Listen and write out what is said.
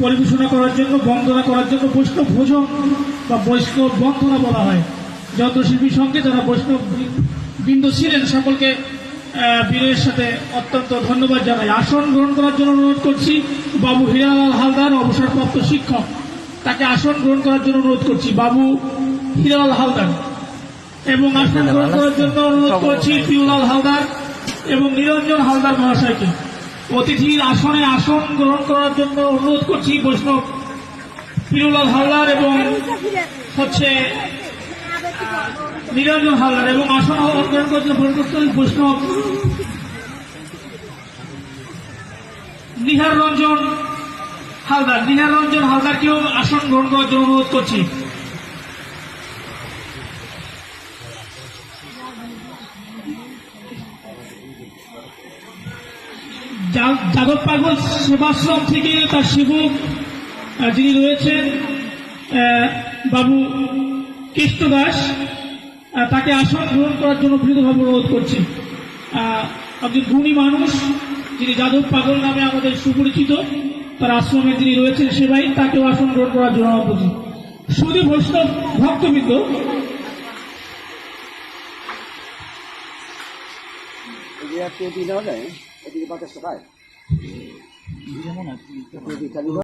পরিবেশনা করার জন্য, বন্দনা করার জন্য বৈষ্ণব ভোজন বা বৈষ্ণব বন্দনা বলা হয়। যন্ত্রশিল্পীর সঙ্গে যারা বৈষ্ণব বৃন্দ ছিলেন সকলকে বীরের সাথে অত্যন্ত ধন্যবাদ জানাই। আসন গ্রহণ করার জন্য অনুরোধ করছি বাবু হীরালাল হালদার, অবসরপ্রাপ্ত শিক্ষক, তাকে আসন গ্রহণ করার জন্য অনুরোধ করছি বাবু হীরালাল হালদার। এবং আসন গ্রহণ করার জন্য অনুরোধ করছি পিউলাল হালদার এবং নিরঞ্জন হালদার মহাশয়কে। অতিথির আসনে আসন গ্রহণ করার জন্য অনুরোধ করছি বৈষ্ণব পিউলাল হালদার এবং নিরঞ্জন হালদার, এবং আসন গ্রহণ করার জন্য বৈষ্ণব নিহার রঞ্জন হালদারকেও আসন গ্রহণ করার জন্য অনুরোধ করছি। যাদব পাগল সেবাশ্রম থেকে তার সেবক যিনি রয়েছেন বাবু কৃষ্ণ দাস, তাকে আসন গ্রহণ করার জন্য বিনীতভাবে অনুরোধ করছি। একজন গুণী মানুষ যিনি যাদব পাগল নামে আমাদের সুপরিচিত, তার আশ্রমে যিনি রয়েছেন সেবাই, তাকেও আসন গ্রহণ করার জন্য অনুরোধ করছি। শুধু বৈষ্ণব ভক্তবৃন্দ, এদিকে বাতাসটা পায়।